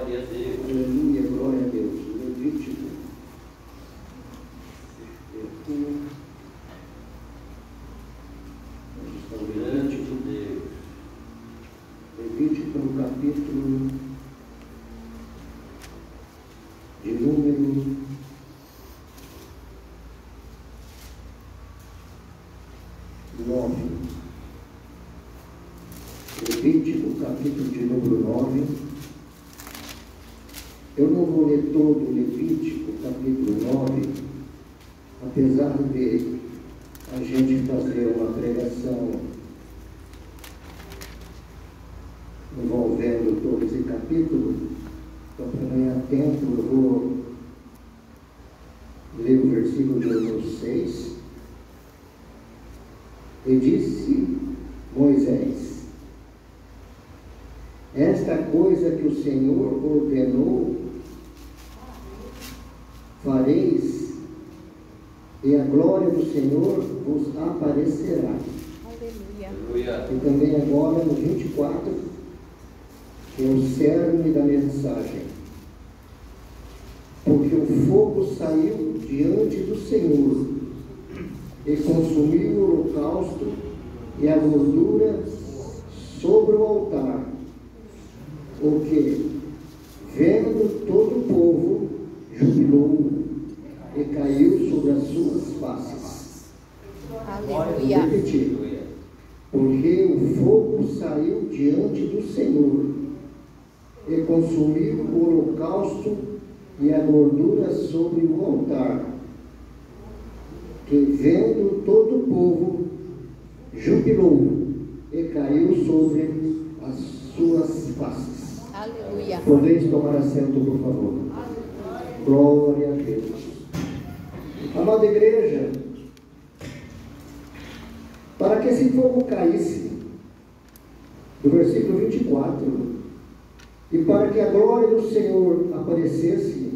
Glória a Deus. Aleluia, glória a Deus. Levítico. Levítico Deus. Levítico no capítulo de número 9. Levítico, capítulo de número 9. Eu não vou ler todo o Levítico, capítulo 9, apesar de a gente fazer uma pregação envolvendo todo esse capítulo. Então, para ganhar tempo, eu vou ler o versículo de número 6. E disse Moisés: esta coisa que o Senhor ordenou fareis, e a glória do Senhor vos aparecerá. Aleluia. E também agora no 24, que é o cerne da mensagem. Porque o fogo saiu diante do Senhor e consumiu o holocausto e a gordura sobre o altar, o que, vendo todo o povo, jubilou e caiu sobre as suas faces. Aleluia. Vou repetir. Porque o fogo saiu diante do Senhor e consumiu o holocausto e a gordura sobre o altar, que, vendo todo o povo, jubilou e caiu sobre as suas faces. Aleluia. Podeis tomar assento, por favor. Glória a Deus. Amada igreja, para que esse fogo caísse, do versículo 24, e para que a glória do Senhor aparecesse,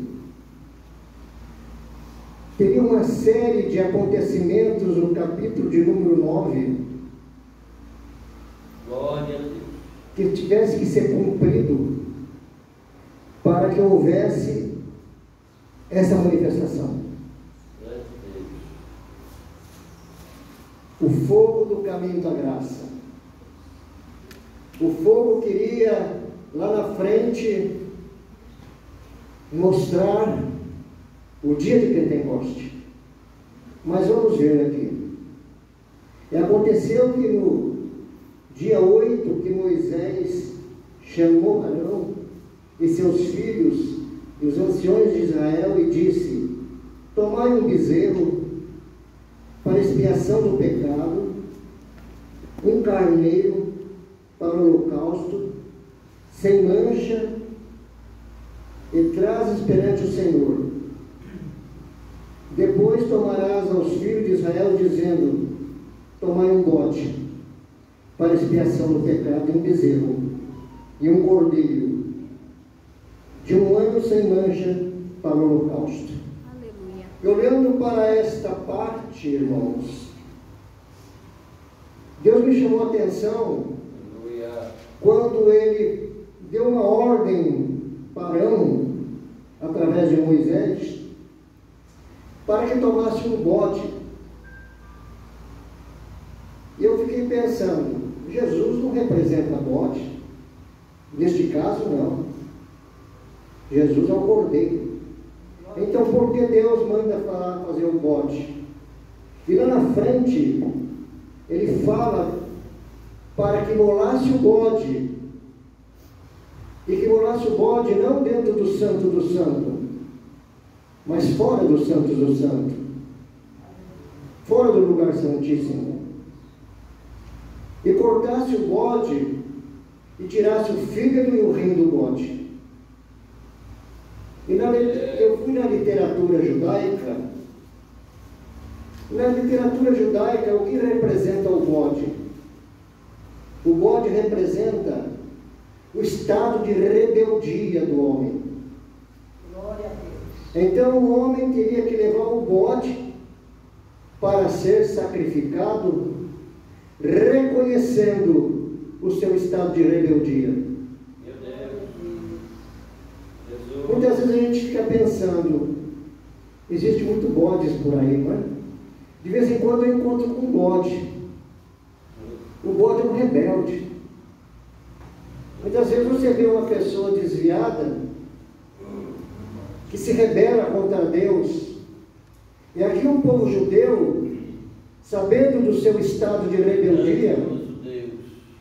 teria uma série de acontecimentos no capítulo de número 9, Glória a Deus. que tivesse que ser cumprido para que houvesse essa manifestação. Glória a Deus. O fogo do caminho da graça. O fogo queria, lá na frente, mostrar o dia de Pentecoste. Mas vamos ver aqui. E aconteceu que no dia 8, que Moisés chamou Arão e seus filhos e os anciões de Israel e disse: tomai um bezerro para expiação do pecado, um carneiro para o holocausto, sem mancha, e trazes perante o Senhor. Depois tomarás aos filhos de Israel, dizendo: tomai um bode para expiação do pecado, e um bezerro, e um cordeiro, de 1 ano sem mancha, para o holocausto. Aleluia. E olhando para esta parte, irmãos, Deus me chamou a atenção Aleluia. quando Ele deu uma ordem para Arão, através de Moisés, para que tomasse um bode. E eu fiquei pensando, Jesus não representa bode, neste caso não. Jesus é o cordeiro. Então por que Deus manda fazer um bode? E lá na frente, Ele fala para que imolasse o bode, e que imolasse o bode não dentro do santo, mas fora do santo, fora do lugar santíssimo, e cortasse o bode e tirasse o fígado e o rim do bode. E eu fui na literatura judaica. Na literatura judaica, o que representa o bode? O bode representa o estado de rebeldia do homem. Glória a Deus. Então o homem teria que levar o bode para ser sacrificado, reconhecendo o seu estado de rebeldia. Meu Deus. gente fica pensando, existe muito bodes por aí, não é? De vez em quando eu encontro com um bode. O bode é um rebelde. Muitas vezes você vê uma pessoa desviada, que se rebela contra Deus. E aqui o povo judeu, sabendo do seu estado de rebeldia,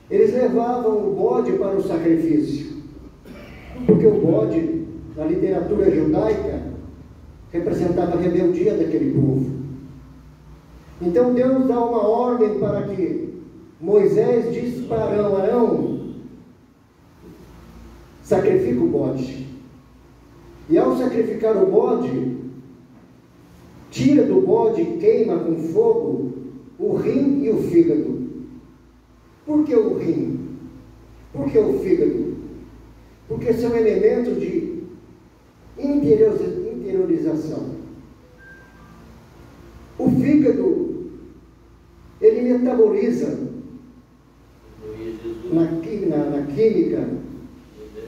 eles levavam o bode para o sacrifício. Porque o bode, na literatura judaica, representava a rebeldia daquele povo. Então Deus dá uma ordem para que Moisés disse para Arão: Arão, sacrifica o bode. E ao sacrificar o bode, tira do bode e queima com fogo o rim e o fígado. Por que o rim? Por que o fígado? Porque são elementos de interiorização. O fígado, ele metaboliza na química,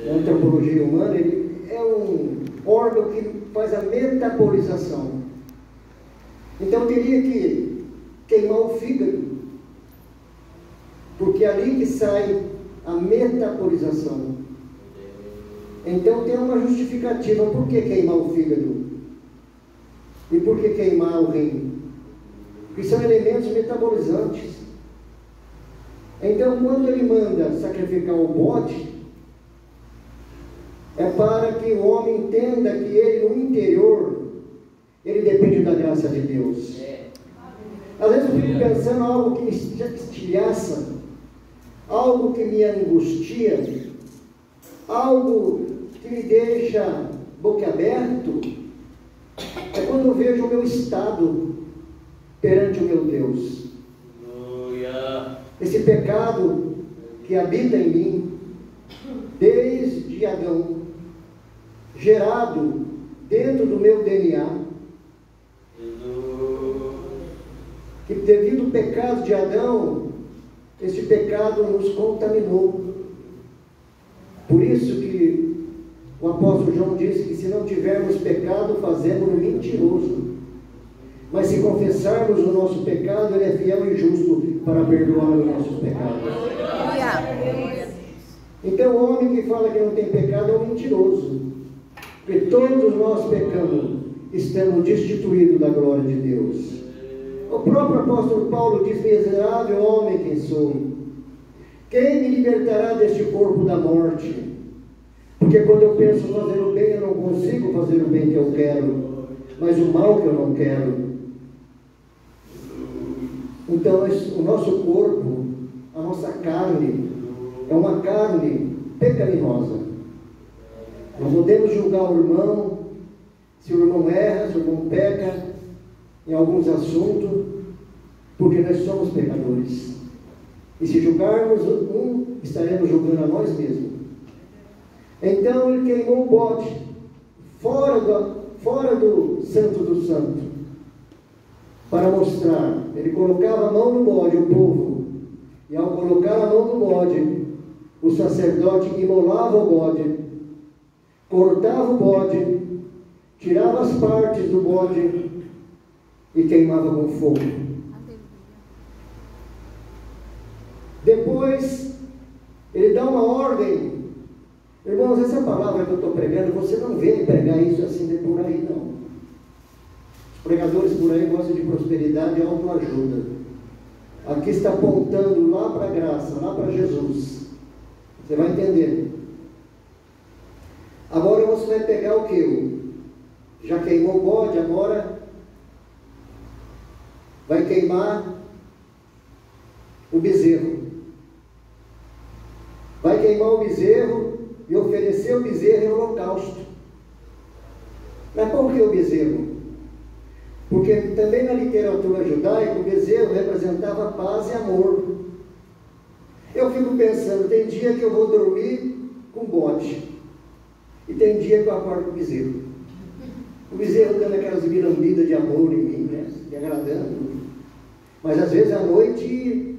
na antropologia humana, ele é um órgão que faz a metabolização. Então teria que queimar o fígado, porque é ali que sai a metabolização. Então tem uma justificativa. Por que queimar o fígado? E por que queimar o rim? Porque são elementos metabolizantes. Então quando ele manda sacrificar o bode, é para que o homem entenda que ele, no interior, ele depende da graça de Deus. Às vezes eu fico pensando algo que me estilhaça, algo que me angustia, algo que me deixa boquiaberto, é quando eu vejo o meu estado perante o meu Deus. Esse pecado que habita em mim, desde Adão, gerado dentro do meu DNA, que devido ao pecado de Adão, esse pecado nos contaminou. Por isso que o apóstolo João disse que se não tivermos pecado, fazemos-no mentiroso. Mas se confessarmos o nosso pecado, ele é fiel e justo para perdoar os nossos pecados. Então o homem que fala que não tem pecado é um mentiroso. Porque todos nós pecamos, estamos destituídos da glória de Deus. O próprio apóstolo Paulo diz: miserável homem quem sou, quem me libertará deste corpo da morte? Porque quando eu penso fazer o bem, eu não consigo fazer o bem que eu quero, mas o mal que eu não quero. Então o nosso corpo, a nossa carne, é uma carne pecaminosa. Não podemos julgar o irmão, se o irmão erra, se o irmão peca em alguns assuntos, porque nós somos pecadores. E se julgarmos um, estaremos julgando a nós mesmos. Então ele queimou o bode fora do Santo do Santo, para mostrar. Ele colocava a mão no bode, o povo, e ao colocar a mão no bode, o sacerdote imolava o bode, cortava o bode, tirava as partes do bode e queimava com fogo. Depois ele dá uma ordem. Irmãos, essa palavra que eu estou pregando, você não vem pregar isso assim de por aí, não. Os pregadores por aí gostam de prosperidade e autoajuda. Aqui está apontando lá para a graça, lá para Jesus. Você vai entender. Agora você vai pegar o que? Já queimou o bode, agora vai queimar o bezerro. Vai queimar o bezerro e oferecer o bezerro em holocausto. Mas por que o bezerro? Porque também na literatura judaica o bezerro representava paz e amor. Eu fico pensando, tem dia que eu vou dormir com bode e tem dia que eu acordo com bezerro. O bezerro dando aquelas vilambidas de amor em mim, né? Me agradando. Mas às vezes à noite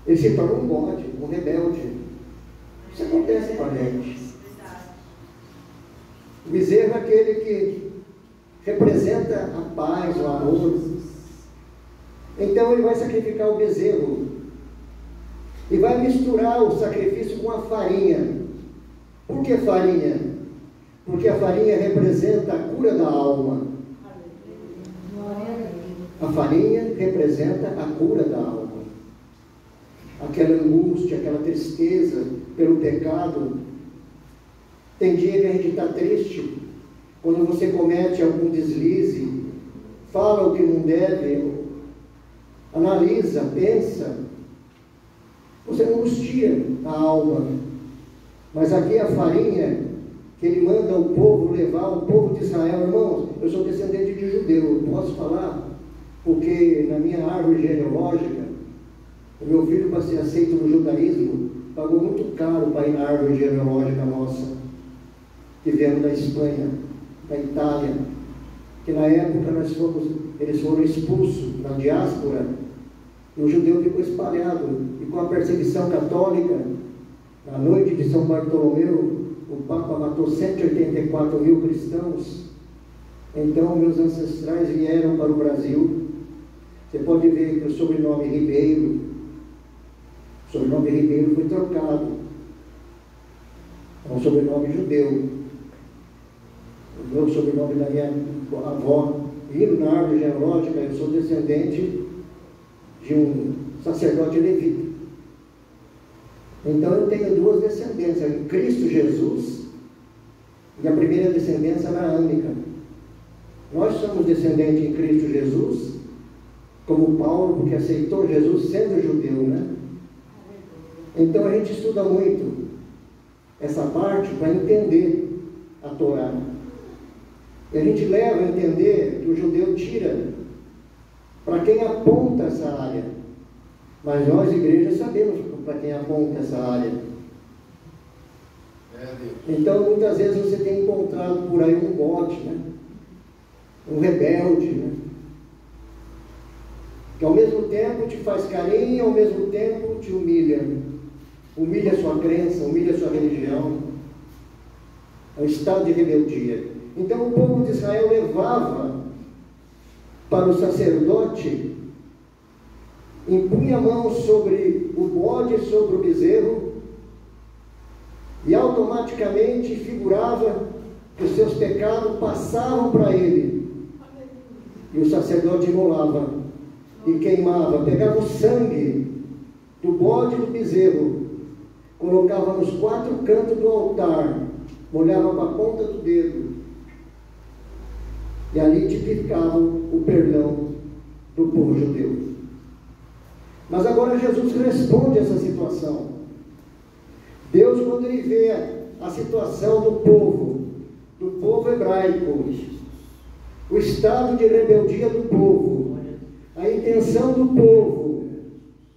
ele se torna um bode, um rebelde. Isso acontece com a gente. O bezerro é aquele que representa a paz, o amor. Então ele vai sacrificar o bezerro e vai misturar o sacrifício com a farinha. Por que farinha? Porque a farinha representa a cura da alma. A farinha representa a cura da alma. Aquela angústia, aquela tristeza pelo pecado. Tem dia que a gente está triste, quando você comete algum deslize, fala o que não deve, analisa, pensa, você angustia a alma. Mas aqui a farinha, que ele manda o povo levar, o povo de Israel, irmãos, eu sou descendente de judeu, eu posso falar, porque na minha árvore genealógica, o meu filho, para ser aceito no judaísmo, pagou muito caro para ir na árvore genealógica nossa, que viemos da Espanha, da Itália, que na época eles foram expulsos na diáspora, e o judeu ficou espalhado, e com a perseguição católica, na noite de São Bartolomeu, o Papa matou 184 mil cristãos. Então meus ancestrais vieram para o Brasil. Você pode ver que o sobrenome Ribeiro foi trocado. É um sobrenome judeu. O meu sobrenome da minha avó, indo na árvore genealógica, eu sou descendente de um sacerdote levita. Então eu tenho duas descendências, em Cristo Jesus, e a primeira descendência abraâmica. Nós somos descendentes em Cristo Jesus, como Paulo, porque aceitou Jesus sendo judeu, né? Então a gente estuda muito essa parte para entender a Torá. E a gente leva a entender que o judeu tira para quem aponta essa área. Mas nós, igreja, sabemos para quem aponta essa área. Então, muitas vezes você tem encontrado por aí um bote, né? Um rebelde, né? Que ao mesmo tempo te faz carinho e ao mesmo tempo te humilha. Humilha a sua crença, humilha a sua religião. É um estado de rebeldia. Então, o povo de Israel levava para o sacerdote, impunha a mão sobre o bode, sobre o bezerro, e automaticamente figurava que os seus pecados passavam para ele. E o sacerdote imolava e queimava, pegava o sangue do bode e do bezerro, colocava nos 4 cantos do altar, molhava para a ponta do dedo, e ali tipificava o perdão do povo judeu. Mas agora Jesus responde essa situação. Deus, quando ele vê a situação do povo hebraico, o estado de rebeldia do povo, a intenção do povo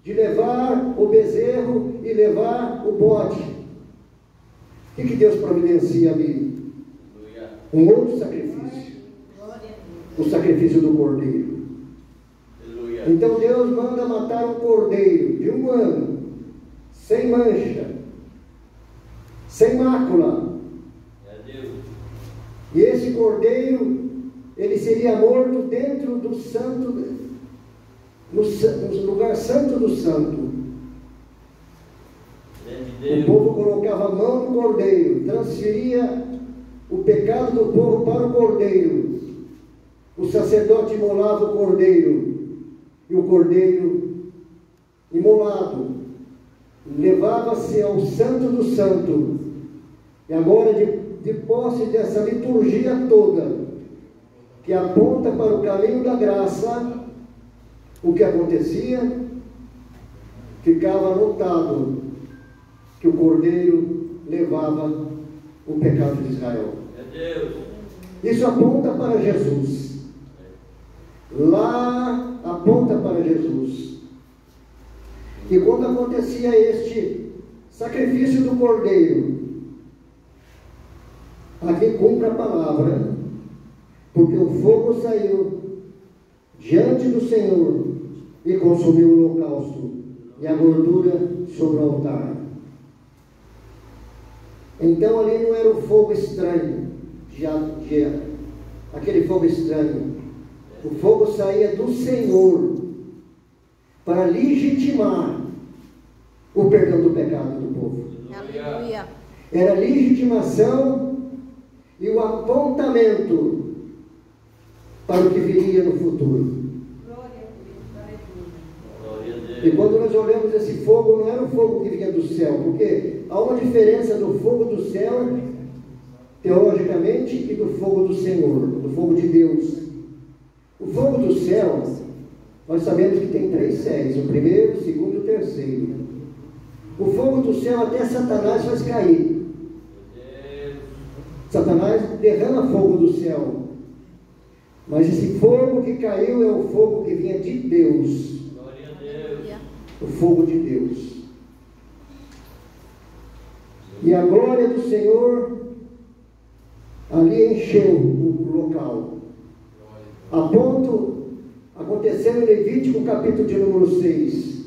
de levar o bezerro e levar o bode, o que Deus providencia ali? Um outro sacrifício, o sacrifício do cordeiro. Então Deus manda matar um cordeiro de 1 ano, sem mancha, sem mácula. E esse cordeiro, ele seria morto dentro do santo, no lugar santo do santo. O povo colocava a mão no cordeiro, transferia o pecado do povo para o cordeiro. O sacerdote imolava o cordeiro, e o cordeiro imolado levava-se ao santo do santo. E agora, de posse dessa liturgia toda, que aponta para o caminho da graça, o que acontecia? Ficava anotado que o cordeiro levava o pecado de Israel. Isso aponta para Jesus. Lá aponta para Jesus. E quando acontecia este sacrifício do cordeiro, aqui cumpre a palavra, porque o fogo saiu diante do Senhor e consumiu o holocausto e a gordura sobre o altar. Então ali não era o fogo estranho. de aquele fogo estranho. O fogo saía do Senhor para legitimar o perdão do pecado do povo. Aleluia. Era a legitimação e o apontamento para o que viria no futuro. E quando nós olhamos esse fogo, não era o fogo que vinha do céu, porque há uma diferença do fogo do céu, teologicamente, e do fogo do Senhor, do fogo de Deus. O fogo do céu, nós sabemos que tem 3 céus, o primeiro, o segundo e o terceiro. O fogo do céu até Satanás faz cair. Satanás derrama fogo do céu. Mas esse fogo que caiu é o fogo que vinha de Deus. O fogo de Deus. E a glória do Senhor ali encheu o local. A ponto, aconteceu em Levítico capítulo de número 6.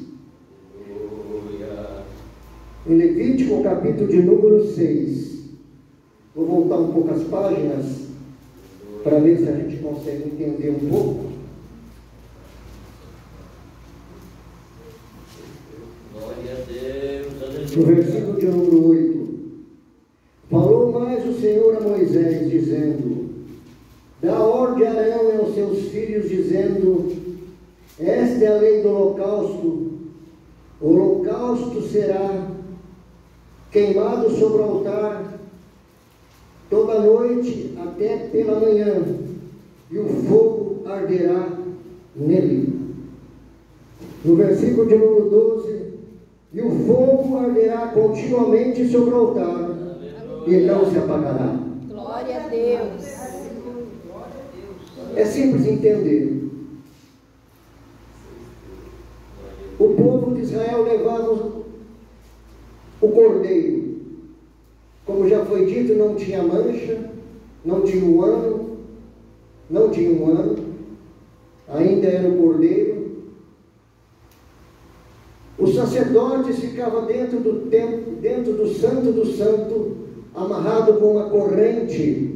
Em Levítico capítulo de número 6. Vou voltar um pouco as páginas para ver se a gente consegue entender um pouco. Glória a Deus, aleluia. No versículo de número 8. Falou mais o Senhor a Moisés, dizendo: dá ordem a Arão e aos seus filhos, dizendo: esta é a lei do holocausto. O holocausto será queimado sobre o altar toda noite até pela manhã, e o fogo arderá nele. No versículo de número 12: e o fogo arderá continuamente sobre o altar, e não se apagará. Glória a Deus. É simples entender. O povo de Israel levava o cordeiro. Como já foi dito, não tinha mancha, não tinha um ano, ainda era o cordeiro. Os sacerdotes ficavam dentro do templo, dentro do santo do santo, amarrado com uma corrente,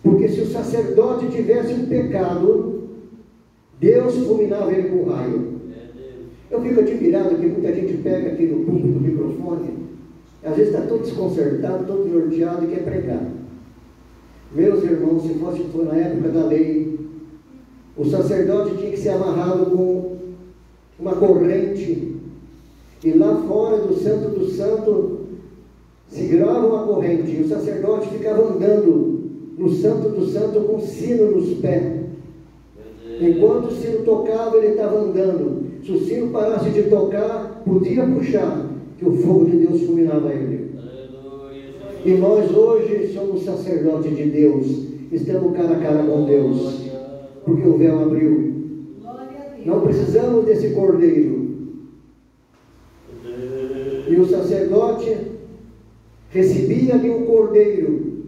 porque se o sacerdote tivesse um pecado, Deus fulminava ele com raio. Eu fico admirado que muita gente pega aqui no púlpito do microfone, às vezes está todo desconcertado, todo norteado e quer pregar. Meus irmãos, se fosse na época da lei, o sacerdote tinha que ser amarrado com uma corrente, e lá fora do santo do santo segurava uma corrente, e o sacerdote ficava andando no santo do santo com sino nos pés. Enquanto o sino tocava, ele estava andando. Se o sino parasse de tocar, podia puxar, que o fogo de Deus fulminava ele. E nós hoje somos sacerdotes de Deus, estamos cara a cara com Deus, porque o véu abriu. Não precisamos desse cordeiro. E o sacerdote recebia ali um cordeiro,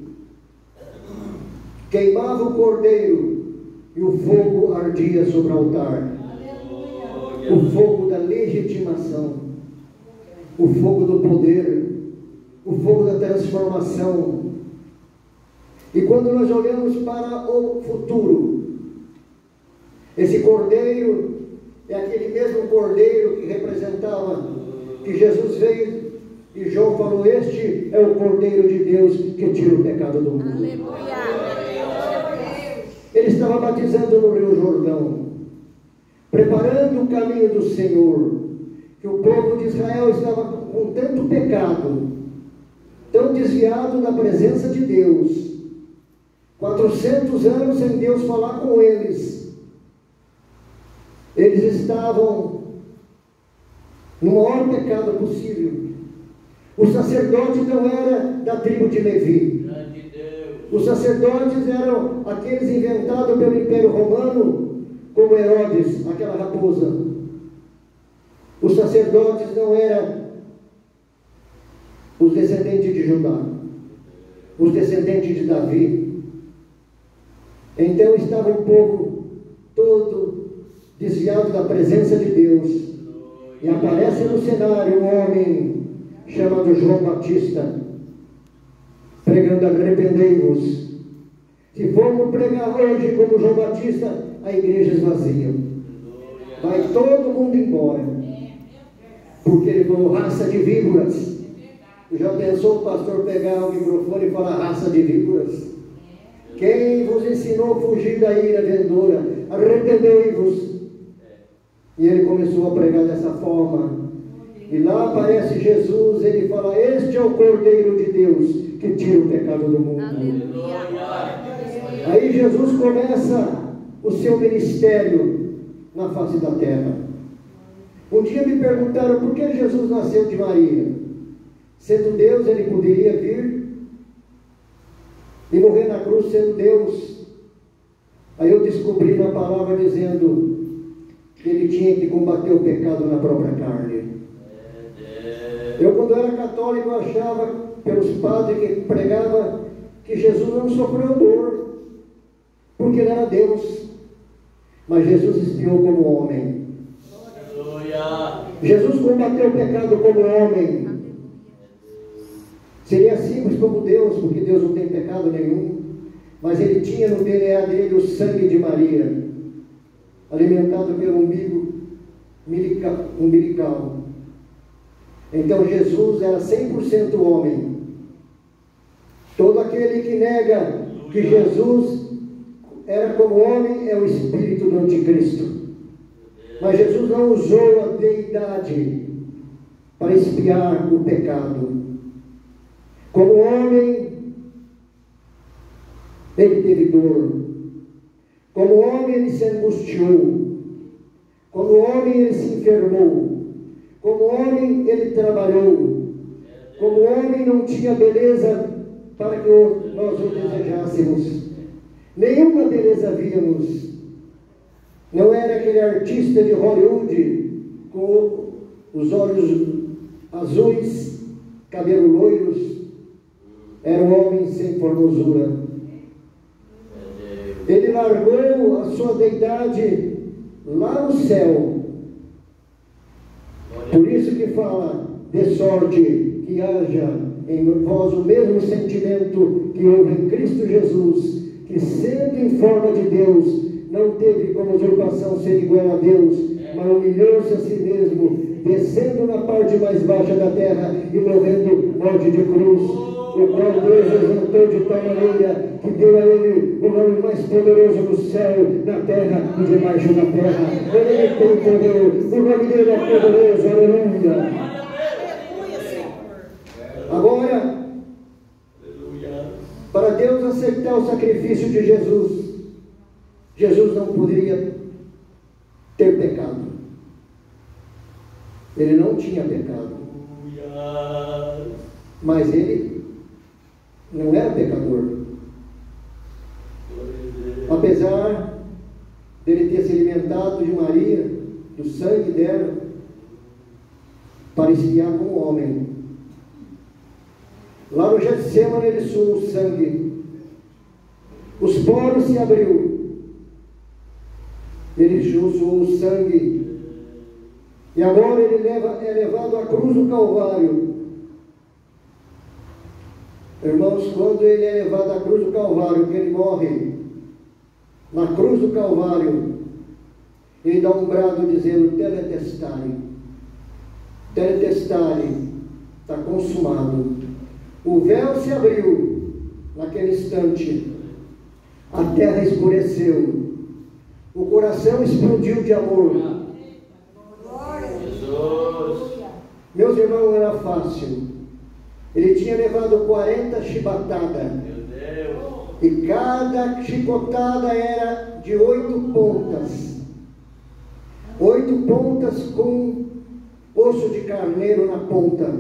queimava o cordeiro, e o fogo ardia sobre o altar. O fogo da legitimação, o fogo do poder, o fogo da transformação. E quando nós olhamos para o futuro, esse cordeiro é aquele mesmo cordeiro que representava, que Jesus veio e João falou: este é o cordeiro de Deus que tira o pecado do mundo. Aleluia. Ele estava batizando no Rio Jordão, preparando o caminho do Senhor, que o povo de Israel estava com tanto pecado, tão desviado da presença de Deus, 400 anos sem Deus falar com eles. Eles estavam no maior pecado possível. O sacerdote não era da tribo de Levi. Os sacerdotes eram aqueles inventados pelo Império Romano, como Herodes, aquela raposa. Os sacerdotes não eram os descendentes de Judá, os descendentes de Davi. Então estava o povo todo desviado da presença de Deus. E aparece no cenário um homem chamado João Batista, pregando: arrependei-vos, Se formos pregar hoje como João Batista, a igreja esvazia. Vai todo mundo embora. Porque ele falou raça de víboras. Já pensou o pastor pegar o microfone e falar raça de víboras? Quem vos ensinou a fugir da ira vindoura? Arrependei-vos. E ele começou a pregar dessa forma. E lá aparece Jesus, ele fala: este é o Cordeiro de Deus que tira o pecado do mundo. Aí Jesus começa o seu ministério na face da terra. Um dia me perguntaram por que Jesus nasceu de Maria. Sendo Deus, ele poderia vir e morrer na cruz sendo Deus. Aí eu descobri na palavra dizendo que ele tinha que combater o pecado na própria carne. Eu, quando era católico, achava pelos padres que pregavam que Jesus não sofreu dor, porque ele era Deus. Mas Jesus expiou como homem. Jesus combateu o pecado como homem. Seria simples como Deus, porque Deus não tem pecado nenhum. Mas ele tinha no DNA dele o sangue de Maria, alimentado pelo umbigo umbilical. Então Jesus era 100% homem. Todo aquele que nega que Jesus era como homem é o espírito do anticristo. Mas Jesus não usou a deidade para expiar o pecado. Como homem, ele teve dor. Como homem, ele se angustiou. Como homem, ele se enfermou. Como homem, ele trabalhou. Como homem, não tinha beleza para que nós o desejássemos. Nenhuma beleza víamos. Não era aquele artista de Hollywood com os olhos azuis, cabelo loiros. Era um homem sem formosura. Ele largou a sua deidade lá no céu. Por isso que fala: de sorte que haja em vós o mesmo sentimento que houve em Cristo Jesus, que sendo em forma de Deus, não teve como usurpação ser igual a Deus, mas humilhou-se a si mesmo, descendo na parte mais baixa da terra e morrendo morte de cruz, o qual Deus exaltou de tal maneira que deu a ele o nome mais poderoso do céu, na terra e debaixo da terra. Ele tem poder, o nome dele é poderoso, aleluia. Agora, para Deus aceitar o sacrifício de Jesus, Jesus não poderia ter pecado. Ele não tinha pecado. Mas ele não era pecador. Apesar dele ter se alimentado de Maria, do sangue dela, para expiar como homem. Lá no Getsemane ele suou o sangue. Os poros se abriu. Ele suou o sangue. E agora ele é levado à cruz do Calvário. Irmãos, quando ele é levado à cruz do Calvário, que ele morre na cruz do Calvário, ele dá um brado dizendo: teletestai, teletestai, está consumado. O véu se abriu naquele instante, a terra escureceu, o coração explodiu de amor. Jesus. Meus irmãos, não era fácil. Ele tinha levado 40 chibatadas. E cada chicotada era de 8 pontas. 8 pontas com osso de carneiro na ponta.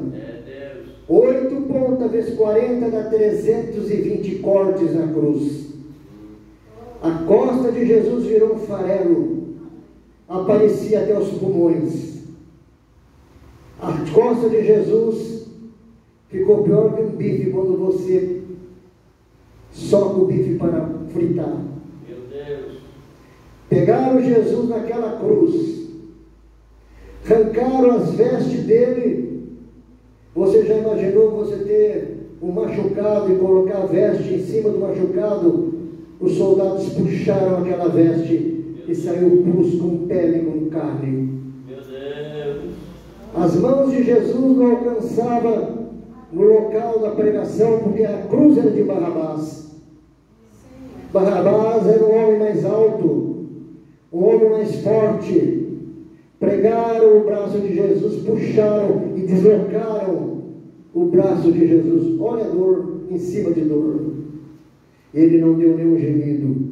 8 pontas vezes 40 dá 320 cortes na cruz. A costa de Jesus virou um farelo. Aparecia até os pulmões. A costa de Jesus ficou pior que um bife quando você soca o bife para fritar. Meu Deus. Pegaram Jesus naquela cruz, arrancaram as vestes dele. Você já imaginou você ter um machucado e colocar a veste em cima do machucado os soldados puxaram aquela veste e saiu pus com pele, com carne. Meu Deus. As mãos de Jesus não alcançavam no local da pregação, porque a cruz era de Barrabás. Barrabás era um homem mais alto, um homem mais forte. Pregaram o braço de Jesus, puxaram e deslocaram o braço de Jesus. Olha a dor em cima de dor. Ele não deu nenhum gemido.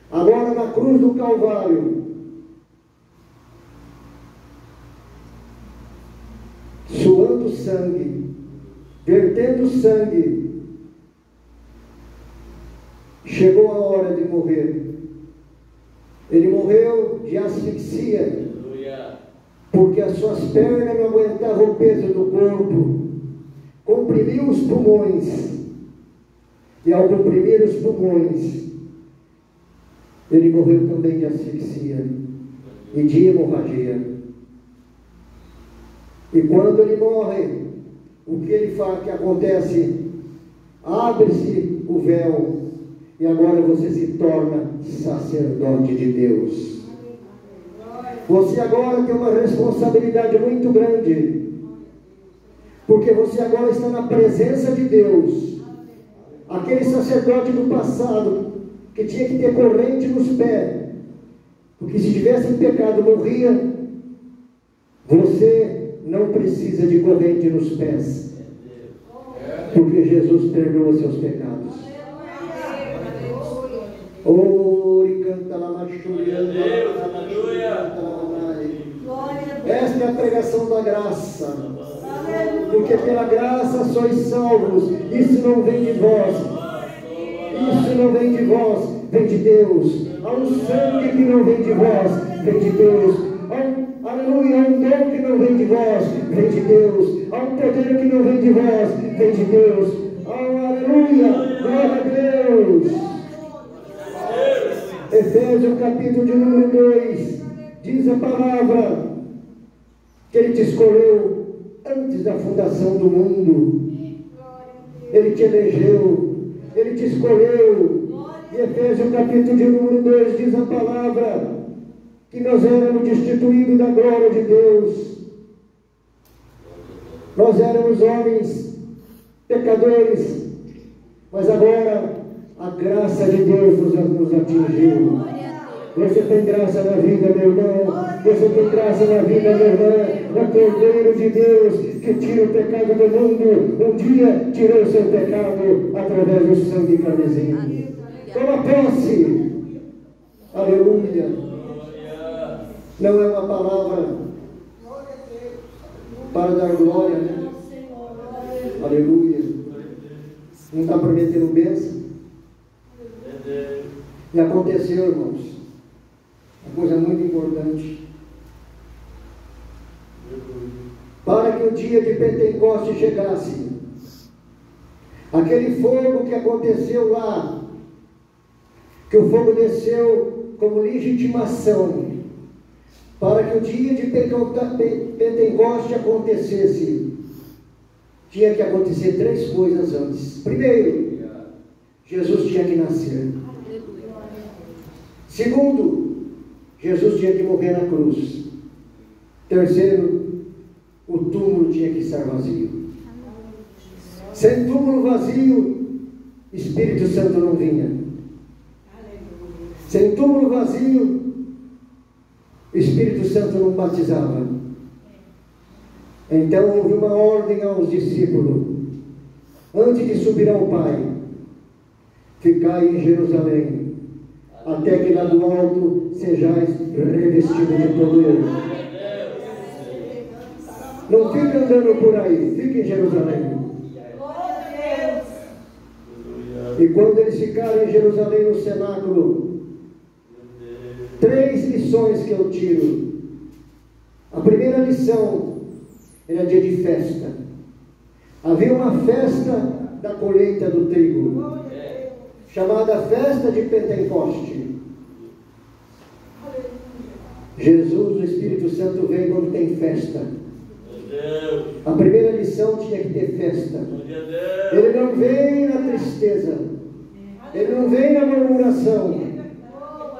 Agora na cruz do Calvário, suando sangue, vertendo sangue, chegou a hora de morrer. Ele morreu de asfixia, Aleluia. porque as suas pernas não aguentavam o peso do corpo. Comprimiu os pulmões, e ao comprimir os pulmões, ele morreu também de asfixia e de hemorragia. E quando ele morre, o que ele faz, que acontece? Abre-se o véu, e agora você se torna sacerdote de Deus. Você agora tem uma responsabilidade muito grande, porque você agora está na presença de Deus. Aquele sacerdote do passado, que tinha que ter corrente nos pés, porque se tivesse pecado morria, você não precisa de corrente nos pés, porque Jesus perdoa seus pecados. Esta é a pregação da graça, porque pela graça sois salvos. Isso não vem de vós, isso não vem de vós, vem de Deus. Há um sangue que não vem de vós, vem de Deus. Aleluia, há um dom que não vem de vós, vem de Deus. Há um poder que não vem de vós, vem de Deus. Aleluia, glória a Deus. Efésios capítulo de número 2, diz a palavra que Ele te escolheu antes da fundação do mundo. Ele te elegeu, Ele te escolheu. E Efésios capítulo de número 2 diz a palavra que nós éramos destituídos da glória de Deus. Nós éramos homens pecadores, mas agora a graça de Deus nos atingiu. Você tem graça na vida, meu irmão. Você tem graça na vida, minha irmã. O Cordeiro de Deus que tira o pecado do mundo, um dia tirou o seu pecado através do sangue carmesim. Toma posse. Aleluia. Não é uma palavra para dar glória, né? Aleluia. Não está prometendo bênção? E aconteceu, irmãos, uma coisa muito importante. Para que o dia de Pentecostes chegasse, aquele fogo que aconteceu lá, que o fogo desceu como legitimação, para que o dia de Pentecostes acontecesse, tinha que acontecer 3 coisas antes. Primeiro, Jesus tinha que nascer. Segundo, Jesus tinha que morrer na cruz. Terceiro, o túmulo tinha que estar vazio. Sem túmulo vazio, Espírito Santo não vinha. Sem túmulo vazio, Espírito Santo não batizava. Então houve uma ordem aos discípulos: antes de subir ao Pai, ficai em Jerusalém, até que lá do alto sejais revestidos de poder. Não fique andando por aí, fique em Jerusalém. E quando eles ficaram em Jerusalém no cenáculo, 3 lições que eu tiro. A primeira lição era dia de festa. Havia uma festa da colheita do trigo, chamada festa de Pentecoste. Jesus, o Espírito Santo, vem quando tem festa. A primeira lição tinha que ter festa. Ele não vem na tristeza, Ele não vem na murmuração,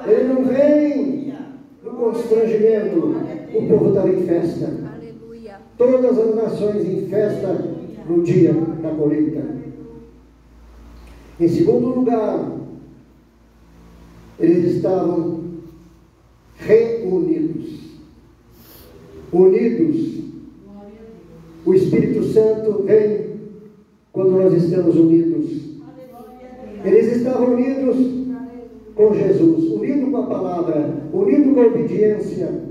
ele não vem no constrangimento. O povo estava em festa. Aleluia. Todas as nações em festa no dia da colheita. Em segundo lugar, eles estavam reunidos. Unidos. O Espírito Santo vem quando nós estamos unidos. Eles estavam unidos com Jesus, unidos com a palavra, unidos com a obediência.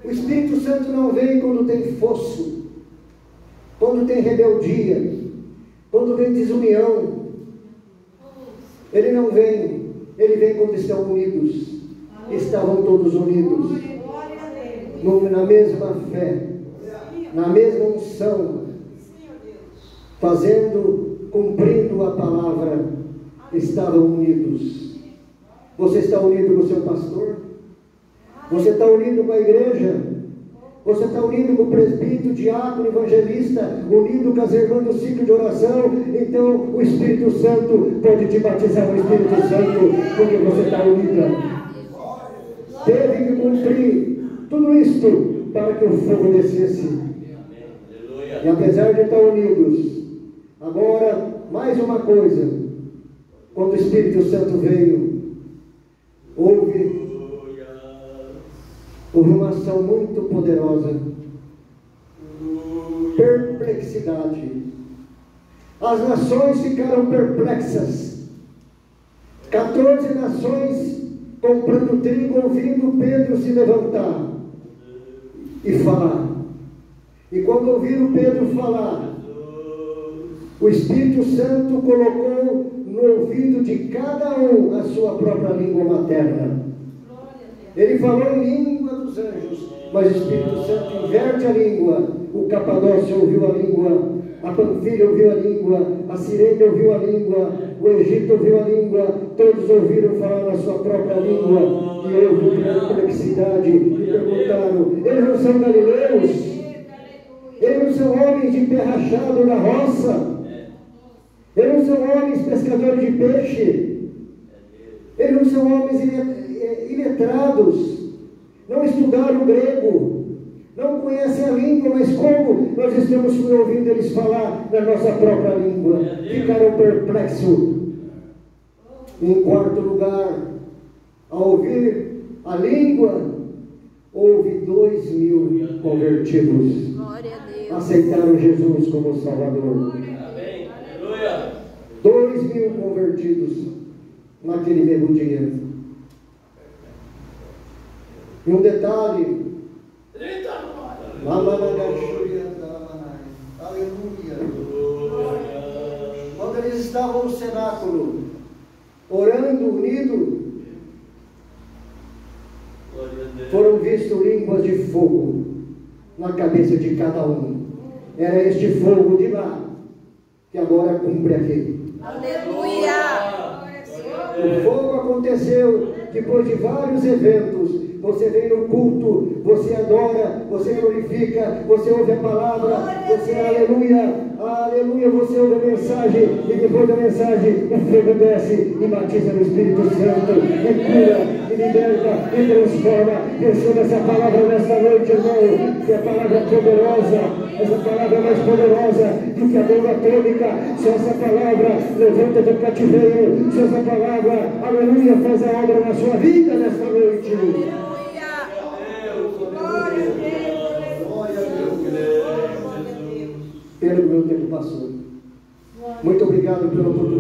O Espírito Santo não vem quando tem fosso, quando tem rebeldia, quando vem desunião. Ele não vem, ele vem quando estão unidos. Estavam todos unidos, na mesma fé, na mesma unção, cumprindo a palavra, estavam unidos. Você está unido com o seu pastor? Você está unido com a igreja? Você está unido com o presbítero, diácono, evangelista, unido com as irmãs do ciclo de oração? Então o Espírito Santo pode te batizar no Espírito Santo, porque você está unida. Teve que cumprir tudo isto para que o fogo descesse. E apesar de estar unidos, agora, mais uma coisa, quando o Espírito Santo veio, houve uma ação muito poderosa, perplexidade. As nações ficaram perplexas. 14 nações comprando trigo, ouvindo Pedro se levantar e falar. E quando ouviram Pedro falar, o Espírito Santo colocou no ouvido de cada um a sua própria língua materna. Ele falou em língua dos anjos, mas o Espírito Santo inverte a língua. O Capadócio ouviu a língua, a Panfilha ouviu a língua, a Cirene ouviu a língua, o Egito ouviu a língua, todos ouviram falar na sua própria língua, e houve perplexidade, e perguntaram: eles não são galileus? Eles não são homens de pé rachado na roça? Eles não são homens pescadores de peixe? Eles não são homens iletrados? Não estudaram grego? Não conhecem a língua, mas como nós estamos ouvindo eles falar na nossa própria língua? Ficaram perplexos. Em quarto lugar, ao ouvir a língua, houve 2.000 convertidos. Glória a Deus. Aceitaram Jesus como Salvador. Amém. Aleluia. 2.000 convertidos naquele mesmo dia. E um detalhe, aleluia. Quando eles estavam no cenáculo, orando, unidos, foram vistos línguas de fogo na cabeça de cada um. Era este fogo de lá que agora cumpre aqui. Aleluia. O fogo aconteceu depois de vários eventos. Você vem no culto, você adora, você glorifica, você ouve a palavra, você aleluia, aleluia, você ouve a mensagem, e depois da mensagem o fogo desce e batiza no Espírito Santo, e cura, e liberta, e transforma. Receba essa palavra nesta noite, irmão, que a palavra é poderosa, essa palavra é mais poderosa do que a bomba atômica. Se essa palavra levanta do cativeiro, se essa palavra, aleluia, faz a obra na sua vida nesta noite. Pelo meu tempo passou. Muito obrigado pela oportunidade.